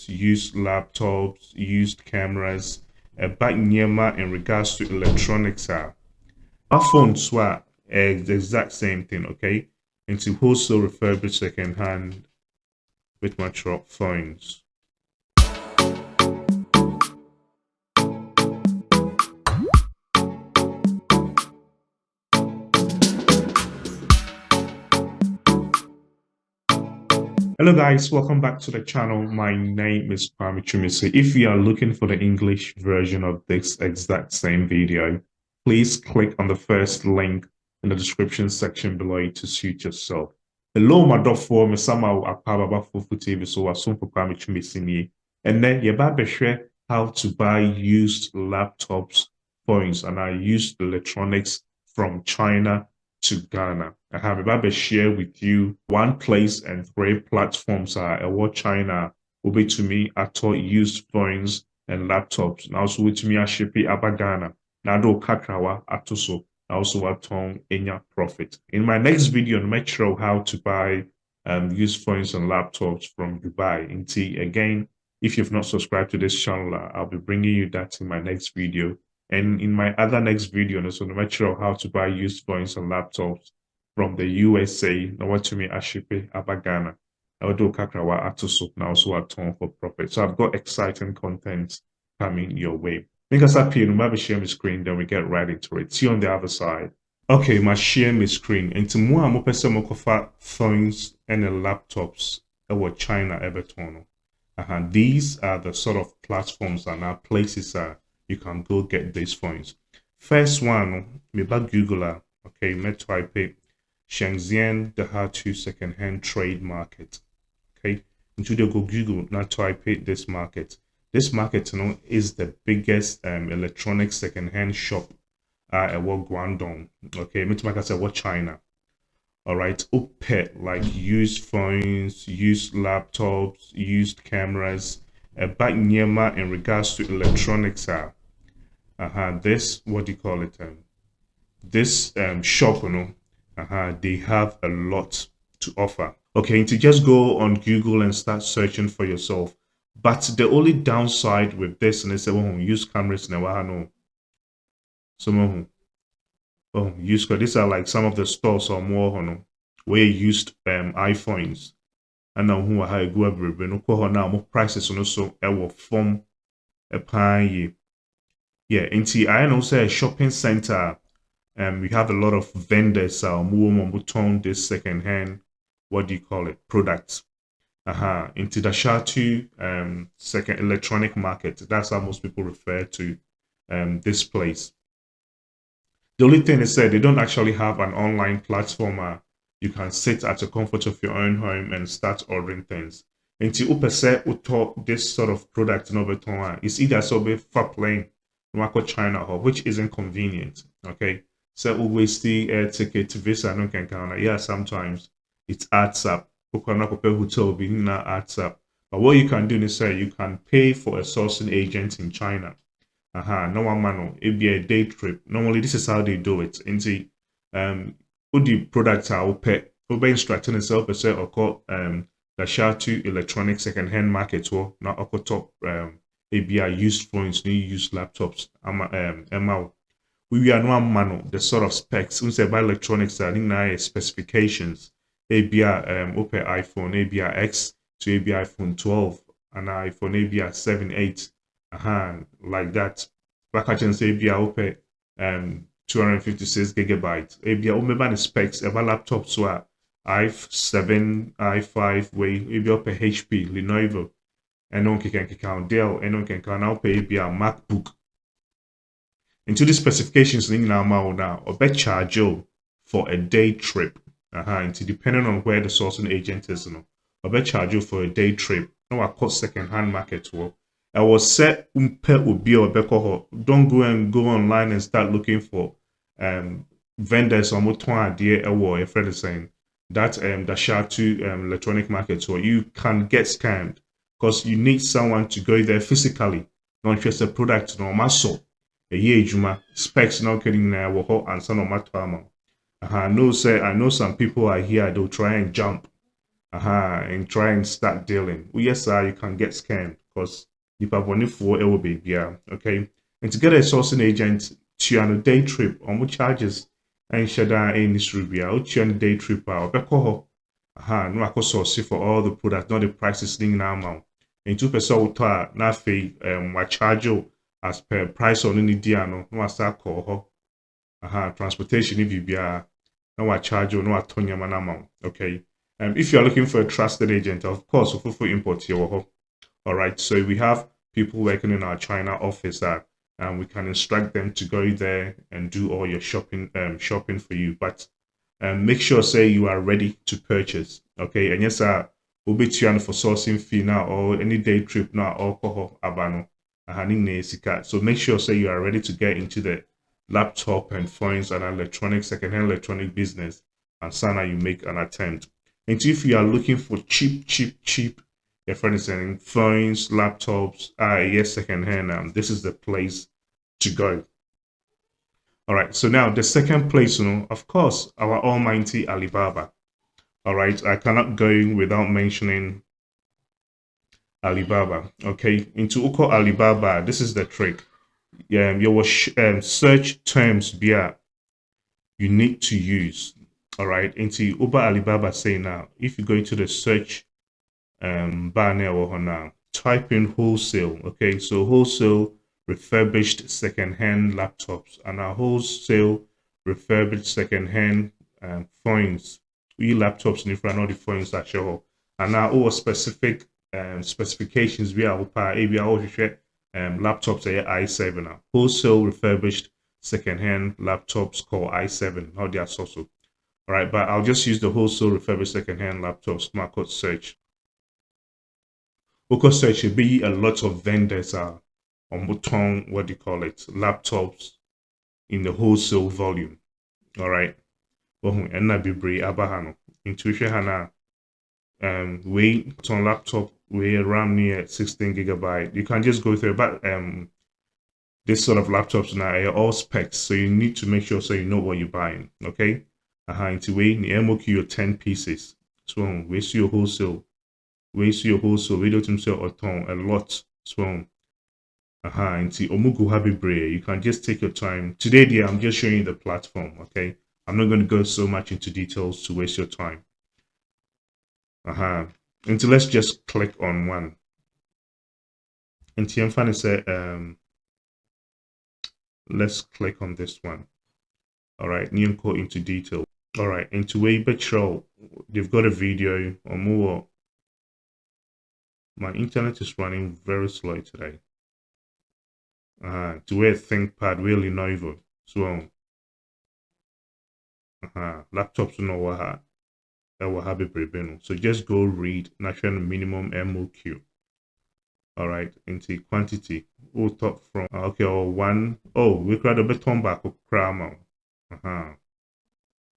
phones, used laptops, used cameras, back nyema in regards to electronics are. Our phones were the exact same thing, okay? Into wholesale refurbished second-hand with mature phones. Hello guys, welcome back to the channel. My name is Kwame Chumisi. If you are looking for the English version of this exact same video, please click on the first link in the description section below to suit yourself. Hello, my dog for me somehow Alibaba for TV, so I soon for Kwame Chumisi. And then you're about to share how to buy used laptops, phones, and used electronics from China to Ghana. I have about to share with you one place and 3 platforms are what China will be to me at all used phones and laptops. Now also with me a shippy about Ghana. Now do kakrawa atoso. Also a ton enya profit. In my next video, I'll make sure how to buy used phones and laptops from Dubai. Indeed, again, if you've not subscribed to this channel, I'll be bringing you that in my next video. And in my other next video, I'm going to make sure how to buy used phones and laptops from the USA. Now, what to me, Ashipe, Abagana. I will do Kakrawa Atuso, now also a ton for profit. So I've got exciting content coming your way. Make us happy and maybe share my screen, then we get right into it. See you on the other side. Okay, my share my screen. And to more, I'm open phones and laptops what China ever turn. These are the sort of platforms and our places you can go get these phones. First one, maybe Google, okay, me type it, Shenzhen, the how-to second-hand trade market. Okay, into the go Google, now type it this market. This market, is the biggest electronic second-hand shop at what Guangdong. Okay, me to say what China. All right, like used phones, used laptops, used cameras, back nyema in regards to electronics are. This, what do you call it? This shop, they have a lot to offer. Okay, to just go on Google and start searching for yourself. But the only downside with this, and they say, well, use cameras now, no. So, use these are like some of the stores or more, where used iPhones. And now who are go everywhere, no now more prices also will form a pie. Yeah, into I know say a shopping center. We have a lot of vendors move this second-hand, what do you call it, products. Into the Shatu second electronic market. That's how most people refer to this place. The only thing is that they don't actually have an online platform. You can sit at the comfort of your own home and start ordering things. Into this sort of product it's either so be for playing China or which isn't convenient. Okay. So always the air ticket visa no can count. Yeah, sometimes it adds up. Hotel adds up. But what you can do is say you can pay for a sourcing agent in China. No one man, it be a day trip. Normally, this is how they do it. Into what the products are pay. Over instructing itself a set or call the Shatu electronic second-hand market or not top ABI used phones, new used laptops. We are no man the sort of specs. We say by electronics are in specifications. ABI open iPhone ABI X to ABI iPhone 12 and iPhone ABI 7, 8. Like that. Back I can say ABI open 256 gigabytes. ABI remember the specs about laptops so i7, i5 way ABI open HP, Lenovo, and on can count Dell, and on can now pay ABI MacBook. Into the specifications now or bet charge you for a day trip. Into depending on where the sourcing agent is, or bet charge you for a day trip. No, I call second-hand market work. I was set would be or don't go online and start looking for vendors or more idea or a friend is saying that the Shatu electronic market so you can get scammed because you need someone to go there physically, not just a product no muscle. A year juma specs not getting there and some of my I know some people are here, they'll try and jump. and try and start dealing. Well, yes, sir, you can get scammed because you have only for it will be yeah, okay. And to get a sourcing agent to on a day trip on what charges and share that in this review, on a day trip out, no I source for all the products, not the prices thing now amount. And 2% na fee what charge you as per price on any dia no I start call transportation if you be no I charge you no I turn your man amount. Okay. If you're looking for a trusted agent, of course, for import here. All right. So we have people working in our China office that we can instruct them to go there and do all your shopping for you. But make sure say you are ready to purchase. Okay. And yes, we'll be trying for sourcing fee now or any day trip now alcohol abano. So make sure say you are ready to get into the laptop and phones and electronic secondhand electronic business and sana you make an attempt. And if you are looking for cheap, your friend is saying phones, laptops, yes, secondhand, this is the place to go. All right. So now the second place, of course, our almighty Alibaba. All right. I cannot go without mentioning Alibaba. Okay. Into Uko Alibaba, this is the trick. Yeah, your search terms you need to use. All right. Into Uber Alibaba say now, if you go into the search bar now, type in wholesale. Okay, so wholesale refurbished second-hand laptops and our wholesale refurbished second-hand phones. We laptops in front of the phones that show up. And now all specific specifications we are laptops are i7 now. Wholesale refurbished second-hand laptops called i7. How they are also. All right, but I'll just use the wholesale refurbished second-hand laptops market search. Focus search should be a lot of vendors are on button, what do you call it, laptops in the wholesale volume. All right. And na bibre abahano. Intuition hana weight on laptop we RAM near 16 gigabyte. You can just go through but this sort of laptops now are all specs, so you need to make sure so you know what you're buying. Okay. Into way the MOQ your 10 pieces. So we see your wholesale. We see your wholesale video to sell a lot. So into Omugu Habibre, you can just take your time. Today, dear, I'm just showing you the platform. Okay. I'm not going to go so much into details to waste your time. Until let's just click on one. And TM say let's click on this one. All right, Nyonko into detail. All right, into Weybetro, they've got a video or more. My internet is running very slow today. To where ThinkPad really Lenovo. So laptops no waha. So just go read national minimum MOQ. All right, into quantity. We'll talk from okay, or one. Oh, we could have beton back crama.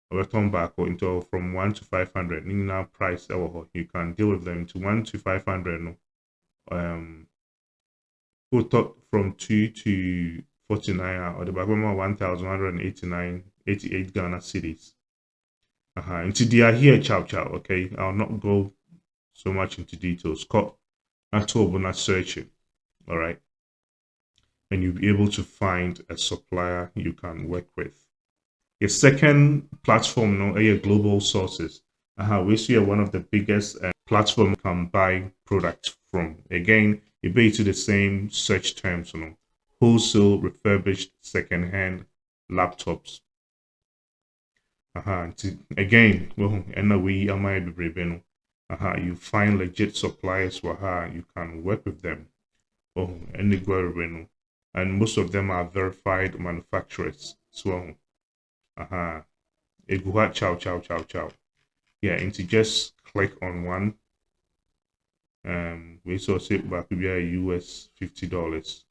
Beton back into from 1 to 500. Now price you can deal with them to 1 to 500. We'll talk from 2 to 49 or the back 1,189.88 Ghana cedis. Into they are here, chow. Okay, I'll not go so much into details. Cut at all, but not searching. All right, and you'll be able to find a supplier you can work with. A second platform, global sources. We see one of the biggest platform can buy products from. Again, it be to the same search terms, wholesale, refurbished, second-hand laptops. Again, and we am I be you find legit suppliers you can work with them. And most of them are verified manufacturers. So chow. Yeah, and to just click on one. We saw it back to be a US $50.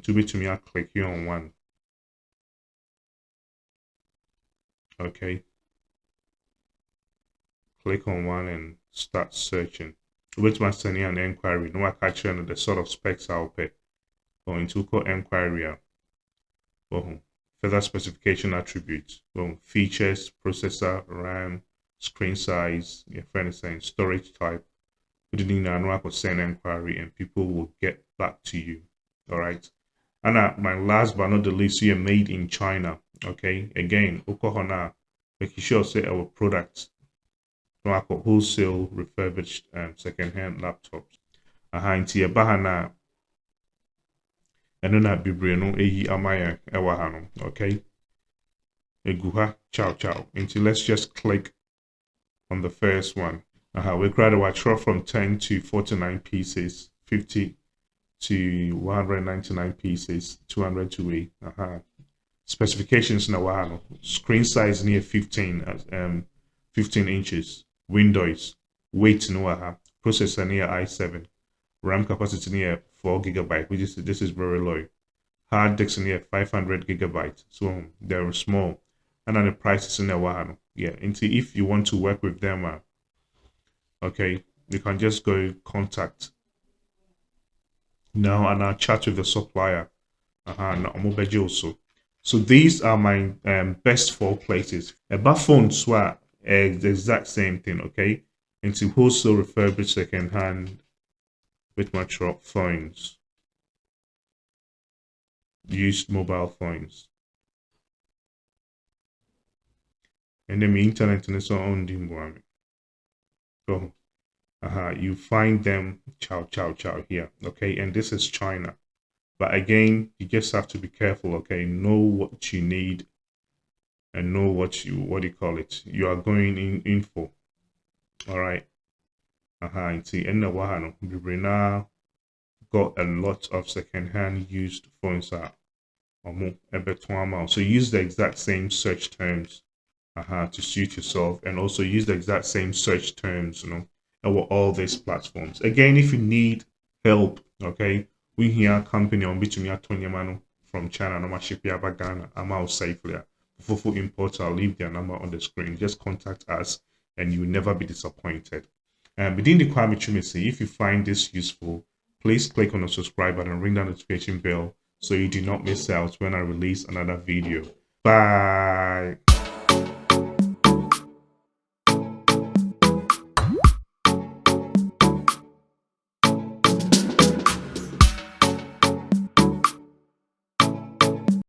To be to me, I click here on one. Okay. Click on one and start searching. Which one sending an inquiry? No, I catch you the sort of specs I'll pay. Or into call inquiry. Further specification attributes. Features, processor, RAM, screen size, your friend is saying storage type. We didn't know I send inquiry and people will get back to you. All right. And my last but not the least, we are made in China. Okay. Again, Oklahoma, making sure say our products, wholesale refurbished second-hand laptops. Nti ɛba ha na ɛno na bebree no eyi ama yɛn ɛwɔ ha no. Okay. Egu ha, ciao ciao. Nti let's just click on the first one. We created a chart from 10 to 49 pieces, 50 to 199 pieces, 200 to 8. Specifications na wahano. Screen size near 15 inches. Windows. Weight no aha. Processor near i7. RAM capacity near 4 gigabyte, which is this is very low. Hard disk near 500 gigabytes. So they're small. And then the price is in the wahano. Yeah. Until if you want to work with them, okay, you can just go contact now and I'll chat with the supplier. Also. So these are my best 4 places. About phones were the exact same thing, okay? Into wholesale refurbished second hand with my truck phones. Used mobile phones. And then the internet and so on the so you find them ciao here, okay? And this is China. But again, you just have to be careful, okay? Know what you need and know what do you call it, you are going in for. All right. See, and now we now got a lot of second-hand used phones so use the exact same search terms to suit yourself, and also use the exact same search terms, over all these platforms. Again, if you need help, okay, we here company on between from China, no ship Ghana, I'm out safely. For import, I'll leave their number on the screen. Just contact us and you will never be disappointed. And within the Kwame Chumisi, if you find this useful, please click on the subscribe button and ring that notification bell so you do not miss out when I release another video. Bye.